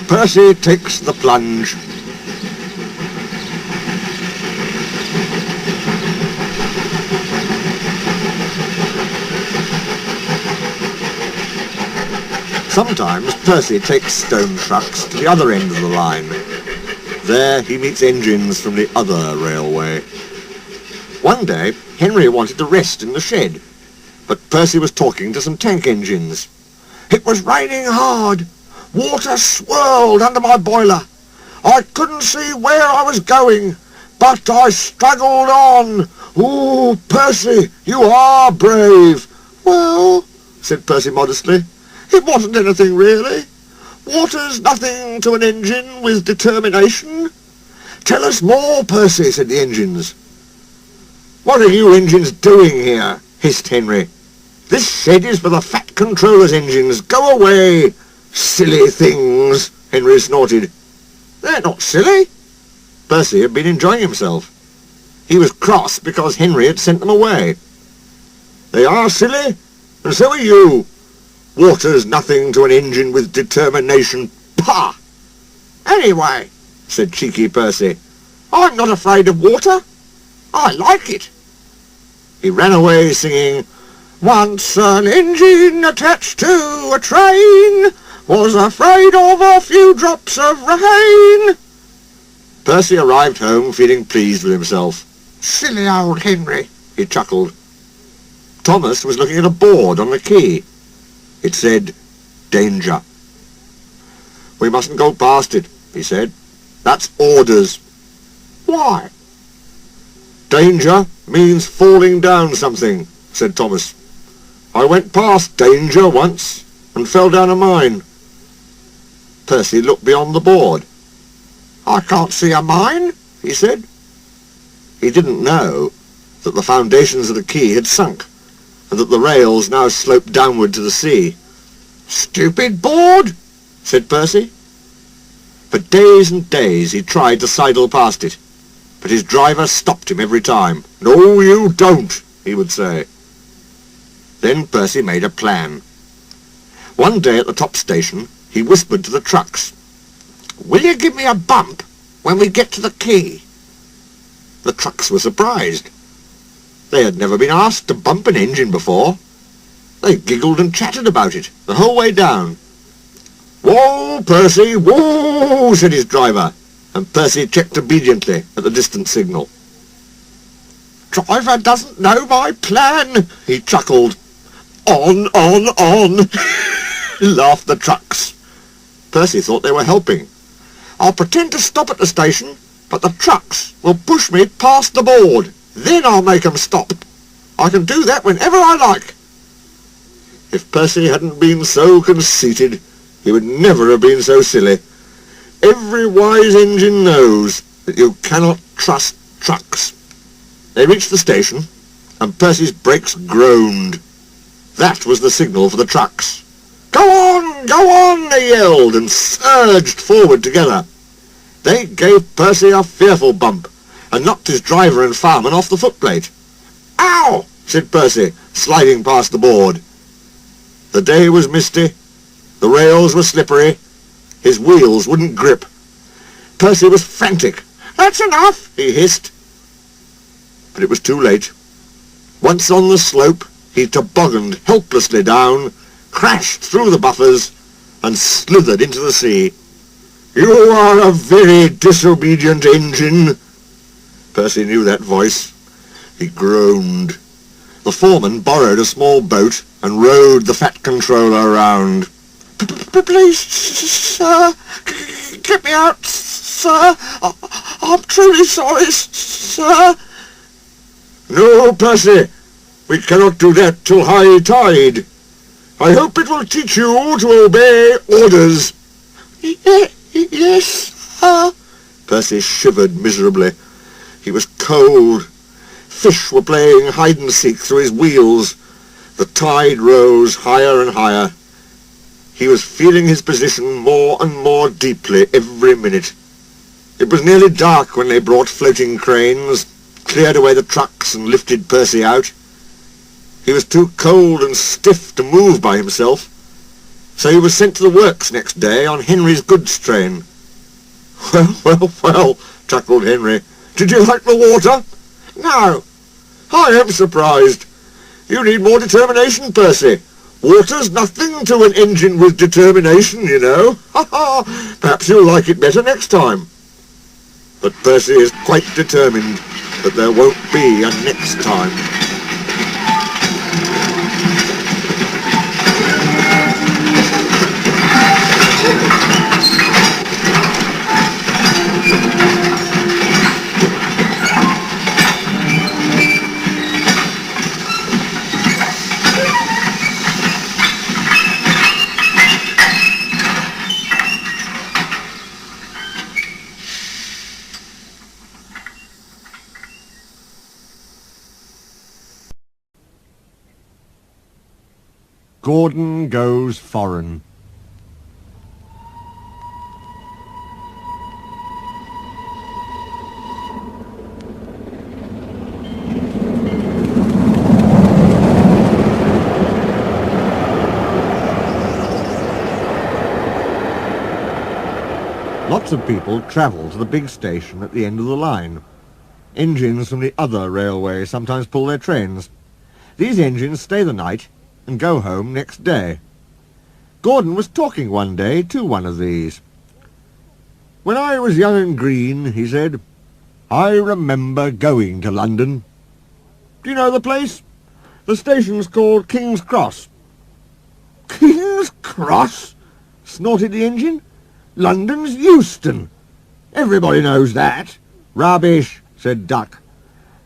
Percy takes the plunge. Sometimes Percy takes stone trucks to the other end of the line. There he meets engines from the other railway. One day, Henry wanted to rest in the shed, but Percy was talking to some tank engines. "It was raining hard. Water swirled under my boiler. I couldn't see where I was going, but I struggled on. Ooh, Percy, you are brave." "Well," said Percy modestly, "it wasn't anything really. Water's nothing to an engine with determination." "Tell us more, Percy," said the engines. "What are you engines doing here?" hissed Henry. "This shed is for the Fat Controller's engines. Go away." "Silly things," Henry snorted. "They're not silly." Percy had been enjoying himself. He was cross because Henry had sent them away. "They are silly, and so are you. Water's nothing to an engine with determination. Pah!" "Anyway," said cheeky Percy, "I'm not afraid of water. I like it." He ran away singing, "Once an engine attached to a train was afraid of a few drops of rain." Percy arrived home feeling pleased with himself. "Silly old Henry," he chuckled. Thomas was looking at a board on the quay. It said, "Danger." "We mustn't go past it," he said. "That's orders." "Why?" "Danger means falling down something," said Thomas. "I went past danger once and fell down a mine." Percy looked beyond the board. "I can't see a mine," he said. He didn't know that the foundations of the quay had sunk, and that the rails now sloped downward to the sea. "Stupid board," said Percy. For days and days he tried to sidle past it, but his driver stopped him every time. "No, you don't," he would say. Then Percy made a plan. One day at the top station, he whispered to the trucks, "Will you give me a bump when we get to the quay?" The trucks were surprised. They had never been asked to bump an engine before. They giggled and chattered about it the whole way down. "Whoa, Percy, whoa," said his driver, and Percy checked obediently at the distant signal. "Driver doesn't know my plan," he chuckled. On, laughed the trucks. Percy thought they were helping. "I'll pretend to stop at the station, but the trucks will push me past the board. Then I'll make 'em stop. I can do that whenever I like." If Percy hadn't been so conceited, he would never have been so silly. Every wise engine knows that you cannot trust trucks. They reached the station, and Percy's brakes groaned. That was the signal for the trucks. Go on, they yelled, and surged forward together. They gave Percy a fearful bump, and knocked his driver and fireman off the footplate. "Ow!" said Percy, sliding past the board. The day was misty, the rails were slippery, his wheels wouldn't grip. Percy was frantic. "That's enough," he hissed. But it was too late. Once on the slope, he tobogganed helplessly down, crashed through the buffers, and slithered into the sea. "You are a very disobedient engine." Percy knew that voice. He groaned. The foreman borrowed a small boat and rowed the Fat Controller around. "Please, sir, get me out, sir. I'm truly sorry, sir." "No, Percy, we cannot do that till high tide. I hope it will teach you to obey orders." Yes, sir." Percy shivered miserably. He was cold. Fish were playing hide-and-seek through his wheels. The tide rose higher and higher. He was feeling his position more and more deeply every minute. It was nearly dark when they brought floating cranes, cleared away the trucks and lifted Percy out. He was too cold and stiff to move by himself, so he was sent to the works next day on Henry's goods train. "Well, well, well," chuckled Henry. "Did you like the water?" "No." "I am surprised. You need more determination, Percy. Water's nothing to an engine with determination, you know. Ha ha! Perhaps you'll like it better next time." But Percy is quite determined that there won't be a next time. Gordon goes foreign. Lots of people travel to the big station at the end of the line. Engines from the other railway sometimes pull their trains. These engines stay the night and go home next day. Gordon was talking one day to one of these. "When I was young and green," he said, "I remember going to London. Do you know the place? The station's called King's Cross." "King's Cross?" snorted the engine. "London's Euston. Everybody knows that." "Rubbish," said Duck.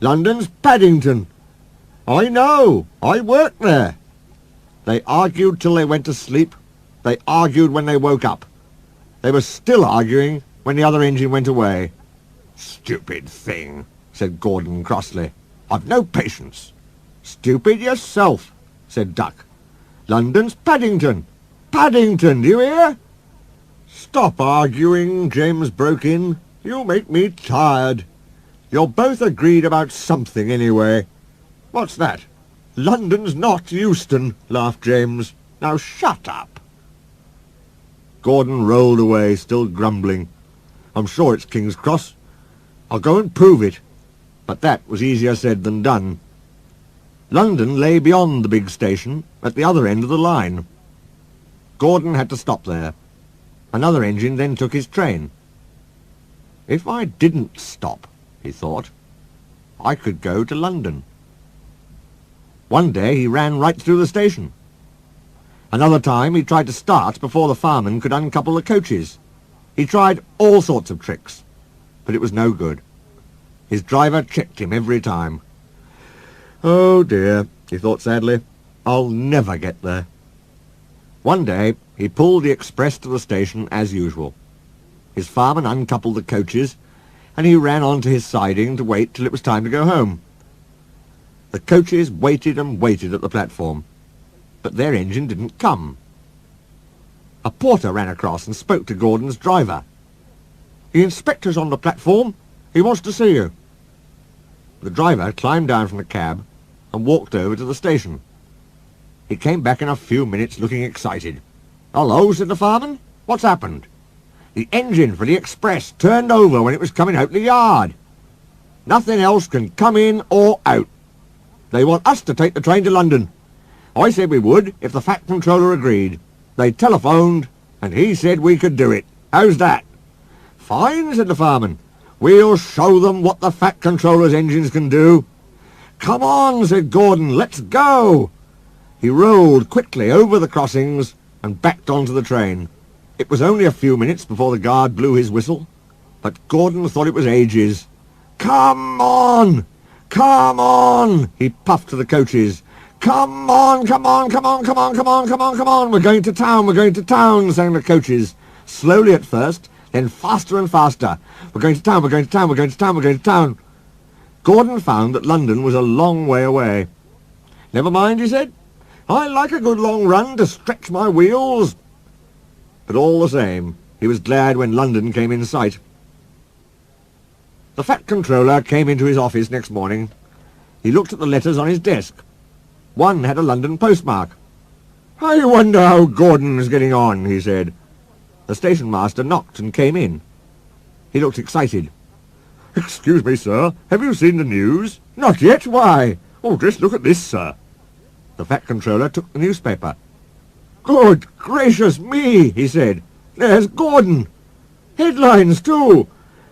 "London's Paddington." "I know. I worked there." They argued till they went to sleep. They argued when they woke up. They were still arguing when the other engine went away. "Stupid thing," said Gordon crossly. "I've no patience." "Stupid yourself," said Duck. "London's Paddington. Paddington, do you hear?" "Stop arguing," James broke in. "You make me tired. You're both agreed about something anyway." "What's that?" "London's not Euston," laughed James. "Now shut up." Gordon rolled away, still grumbling. "I'm sure it's King's Cross. I'll go and prove it." But that was easier said than done. London lay beyond the big station, at the other end of the line. Gordon had to stop there. Another engine then took his train. "If I didn't stop," he thought, "I could go to London." One day he ran right through the station. Another time he tried to start before the fireman could uncouple the coaches. He tried all sorts of tricks, but it was no good. His driver checked him every time. "Oh dear," he thought sadly, "I'll never get there." One day he pulled the express to the station as usual. His fireman uncoupled the coaches, and he ran on to his siding to wait till it was time to go home. The coaches waited and waited at the platform, but their engine didn't come. A porter ran across and spoke to Gordon's driver. "The inspector's on the platform. He wants to see you." The driver climbed down from the cab and walked over to the station. He came back in a few minutes looking excited. "Hello," said the fireman. "What's happened?" "The engine for the express turned over when it was coming out the yard. Nothing else can come in or out. They want us to take the train to London. I said we would if the Fat Controller agreed. They telephoned, and he said we could do it. How's that?" "Fine," said the fireman. "We'll show them what the Fat Controller's engines can do." "Come on," said Gordon. "Let's go." He rolled quickly over the crossings and backed onto the train. It was only a few minutes before the guard blew his whistle, but Gordon thought it was ages. "Come on! Come on!" he puffed to the coaches. "Come on, come on, come on, come on, come on, come on, come on! We're going to town, we're going to town," sang the coaches. Slowly at first, then faster and faster. "We're going to town, we're going to town, we're going to town, we're going to town." Gordon found that London was a long way away. "Never mind," he said. "I like a good long run to stretch my wheels." But all the same, he was glad when London came in sight. The Fat Controller came into his office next morning. He looked at the letters on his desk. One had a London postmark. "I wonder how Gordon's getting on," he said. The station master knocked and came in. He looked excited. "Excuse me, sir, have you seen the news?" "Not yet, why?" "Oh, just look at this, sir." The Fat Controller took the newspaper. "Good gracious me," he said. "There's Gordon. Headlines, too.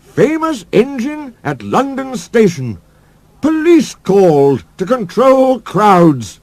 Famous engine at London station. Police called to control crowds."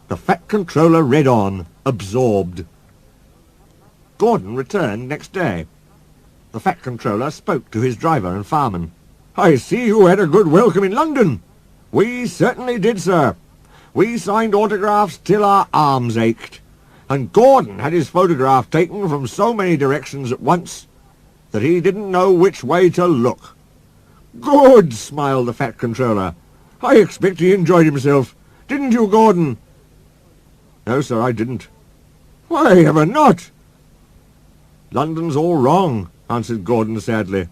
The Fat Controller read on, absorbed. Gordon returned next day. The Fat Controller spoke to his driver and fireman. "I see you had a good welcome in London." "We certainly did, sir. We signed autographs till our arms ached, and Gordon had his photograph taken from so many directions at once that he didn't know which way to look." "Good," smiled the Fat Controller. "I expect he enjoyed himself. Didn't you, Gordon?" "No, sir, I didn't." "Why ever not?" "London's all wrong," answered Gordon sadly.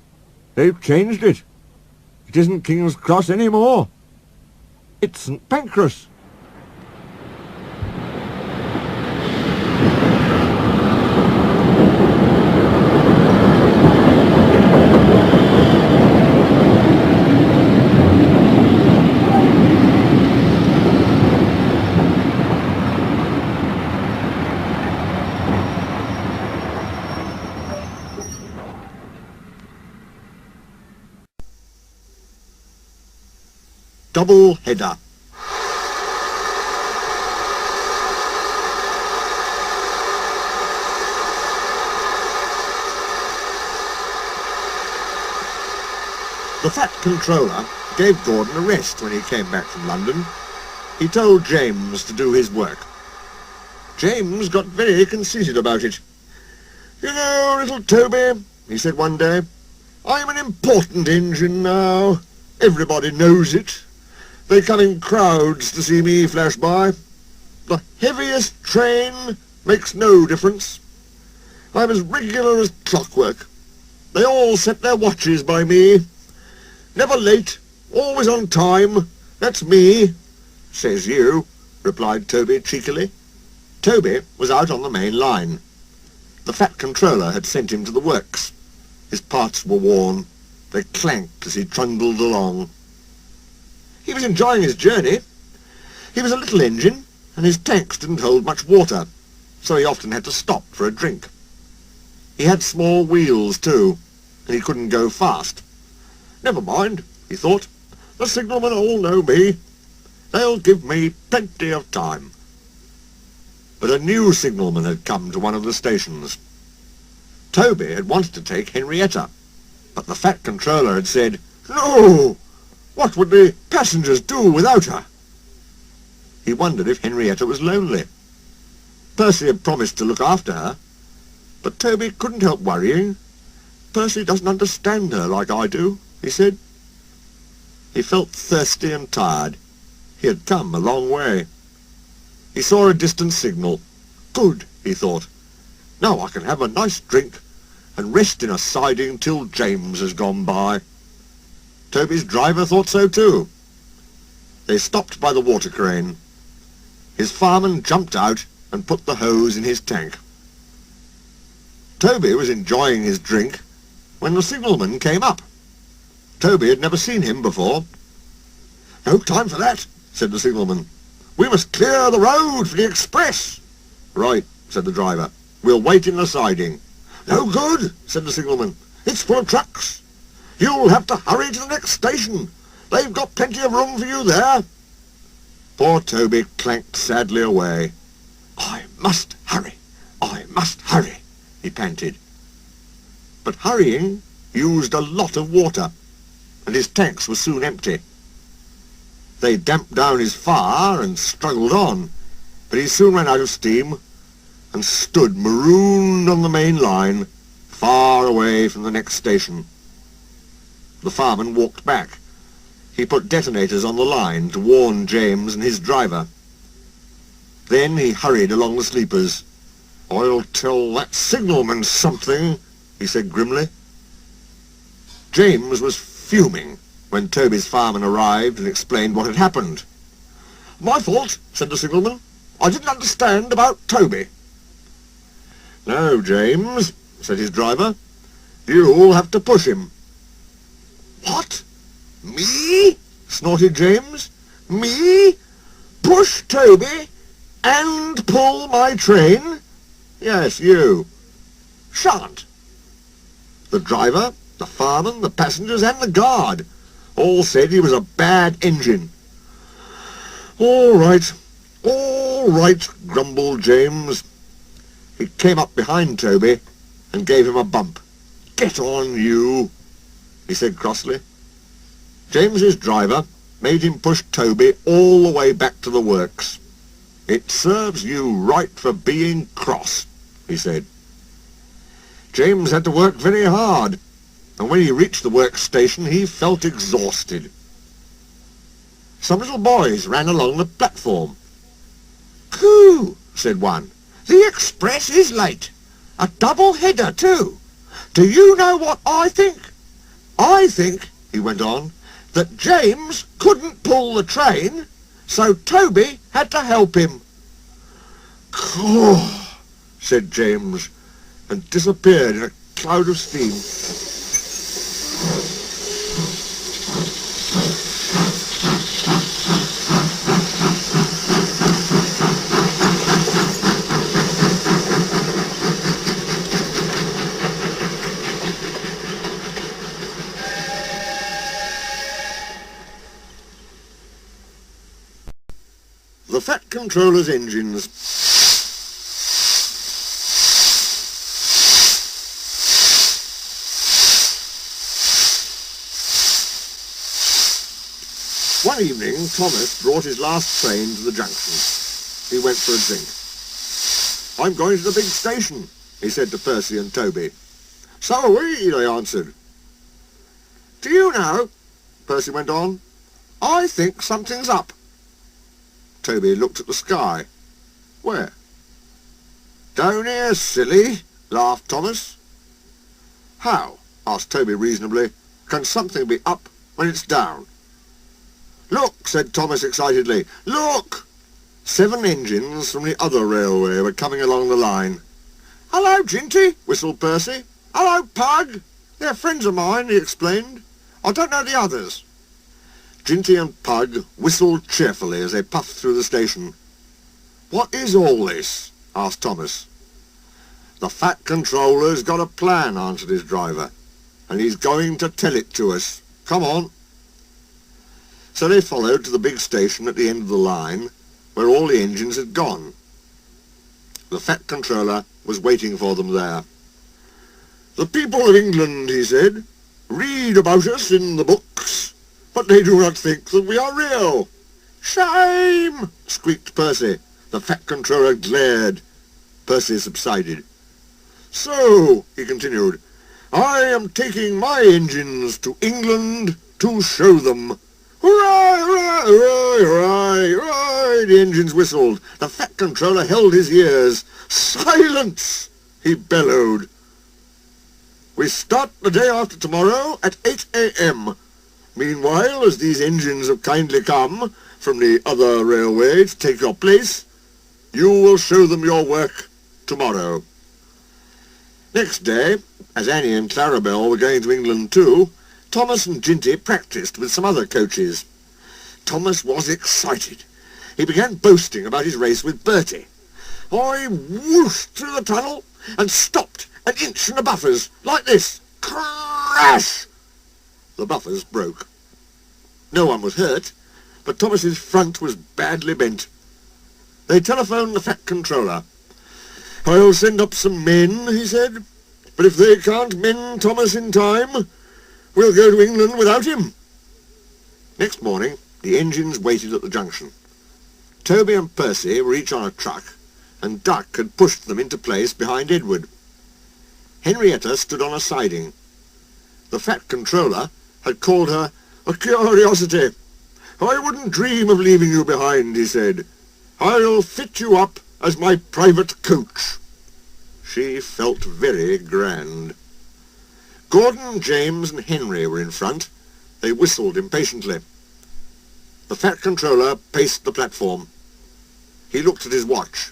"They've changed it. It isn't King's Cross any more. It's St. Pancras." Double header. The Fat Controller gave Gordon a rest when he came back from London. He told James to do his work. James got very conceited about it. "You know, little Toby," he said one day, "I'm an important engine now. Everybody knows it. They come in crowds to see me flash by. The heaviest train makes no difference. I'm as regular as clockwork. They all set their watches by me. Never late, always on time. That's me." "Says you," replied Toby cheekily. Toby was out on the main line. The Fat Controller had sent him to the works. His parts were worn. They clanked as he trundled along. He was enjoying his journey. He was a little engine, and his tanks didn't hold much water, so he often had to stop for a drink. He had small wheels, too, and he couldn't go fast. "Never mind," he thought. "The signalmen all know me. They'll give me plenty of time." But a new signalman had come to one of the stations. Toby had wanted to take Henrietta, but the Fat Controller had said, "No! What would the passengers do without her?" He wondered if Henrietta was lonely. Percy had promised to look after her, but Toby couldn't help worrying. "Percy doesn't understand her like I do," he said. He felt thirsty and tired. He had come a long way. He saw a distant signal. "Good," he thought. "Now I can have a nice drink and rest in a siding till James has gone by." Toby's driver thought so too. They stopped by the water crane. His fireman jumped out and put the hose in his tank. Toby was enjoying his drink when the signalman came up. Toby had never seen him before. "No time for that," said the signalman. "We must clear the road for the express." "Right," said the driver. "We'll wait in the siding." "No good," said the signalman. "It's full of trucks. You'll have to hurry to the next station. They've got plenty of room for you there." Poor Toby clanked sadly away. "I must hurry, I must hurry," he panted. But hurrying used a lot of water, and his tanks were soon empty. They damped down his fire and struggled on, but he soon ran out of steam and stood marooned on the main line, far away from the next station. The fireman walked back. He put detonators on the line to warn James and his driver. Then he hurried along the sleepers. "I'll tell that signalman something," he said grimly. James was fuming when Toby's fireman arrived and explained what had happened. My fault, said the signalman. I didn't understand about Toby. No, James, said his driver. You'll have to push him. What? Me? Snorted James. Me? Push Toby and pull my train? Yes, you. Shan't. The driver, the fireman, the passengers and the guard all said he was a bad engine. All right, grumbled James. He came up behind Toby and gave him a bump. Get on, you, he said crossly. James's driver made him push Toby all the way back to the works. It serves you right for being cross, he said. James had to work very hard, and when he reached the workstation he felt exhausted. Some little boys ran along the platform. "Pooh," said one, "the express is late. A double-header, too. Do you know what I think? I think," he went on, "that James couldn't pull the train, so Toby had to help him." "Caw," said James, and disappeared in a cloud of steam. The Fat Controller's engines. One evening, Thomas brought his last train to the junction. He went for a drink. "I'm going to the big station," he said to Percy and Toby. "So are we," they answered. "Do you know," Percy went on, "I think something's up." Toby looked at the sky. "Where?" "Down here, silly," laughed Thomas. "How," asked Toby reasonably, "can something be up when it's down?" "Look," said Thomas excitedly. "Look!" 7 engines from the other railway were coming along the line. "Hello, Ginty," whistled Percy. "Hello, Pug. They're friends of mine," he explained. "I don't know the others." Ginty and Pug whistled cheerfully as they puffed through the station. "What is all this?" asked Thomas. "The Fat Controller's got a plan," answered his driver, "and he's going to tell it to us. Come on." So they followed to the big station at the end of the line, where all the engines had gone. The Fat Controller was waiting for them there. "The people of England," he said, "read about us in the books, but they do not think that we are real." "Shame!" squeaked Percy. The Fat Controller glared. Percy subsided. "So," he continued, "I am taking my engines to England to show them. Hurrah, hurrah, hurrah, hurrah, hurrah!" The engines whistled. The Fat Controller held his ears. "Silence!" he bellowed. "We start the day after tomorrow at 8 a.m. Meanwhile, as these engines have kindly come from the other railway to take your place, you will show them your work tomorrow." Next day, as Annie and Clarabelle were going to England too, Thomas and Ginty practised with some other coaches. Thomas was excited. He began boasting about his race with Bertie. "I whooshed through the tunnel and stopped an inch from the buffers, like this. Crash!" The buffers broke. No one was hurt, but Thomas's front was badly bent. They telephoned the Fat Controller. "I'll send up some men," he said, "but if they can't mend Thomas in time, we'll go to England without him." Next morning, the engines waited at the junction. Toby and Percy were each on a truck, and Duck had pushed them into place behind Edward. Henrietta stood on a siding. The Fat Controller had called her a curiosity. "I wouldn't dream of leaving you behind," he said. "I'll fit you up as my private coach." She felt very grand. Gordon, James and Henry were in front. They whistled impatiently. The Fat Controller paced the platform. He looked at his watch.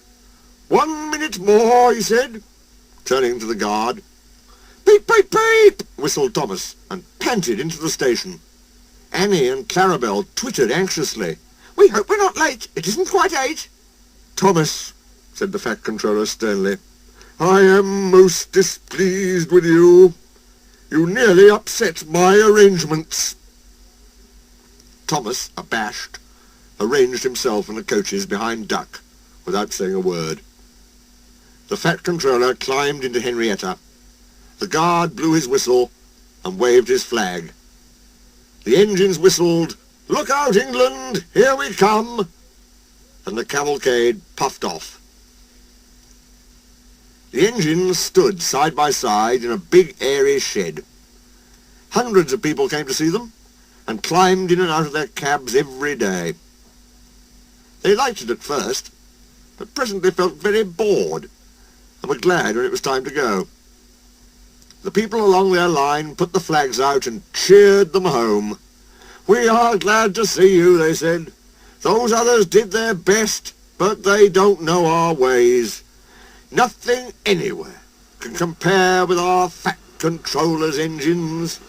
1 minute more, he said, turning to the guard. Beep, beep, beep, whistled Thomas, and panted into the station. Annie and Clarabelle twittered anxiously. We hope we're not late. It isn't quite 8. Thomas, said the Fat Controller sternly, I am most displeased with you. You nearly upset my arrangements. Thomas, abashed, arranged himself in the coaches behind Duck, without saying a word. The Fat Controller climbed into Henrietta. The guard blew his whistle and waved his flag. The engines whistled, Look out, England, here we come, and the cavalcade puffed off. The engines stood side by side in a big airy shed. Hundreds of people came to see them, and climbed in and out of their cabs every day. They liked it at first, but presently felt very bored, and were glad when it was time to go. The people along their line put the flags out and cheered them home. We are glad to see you, they said. Those others did their best, but they don't know our ways. Nothing anywhere can compare with our Fat Controller's engines.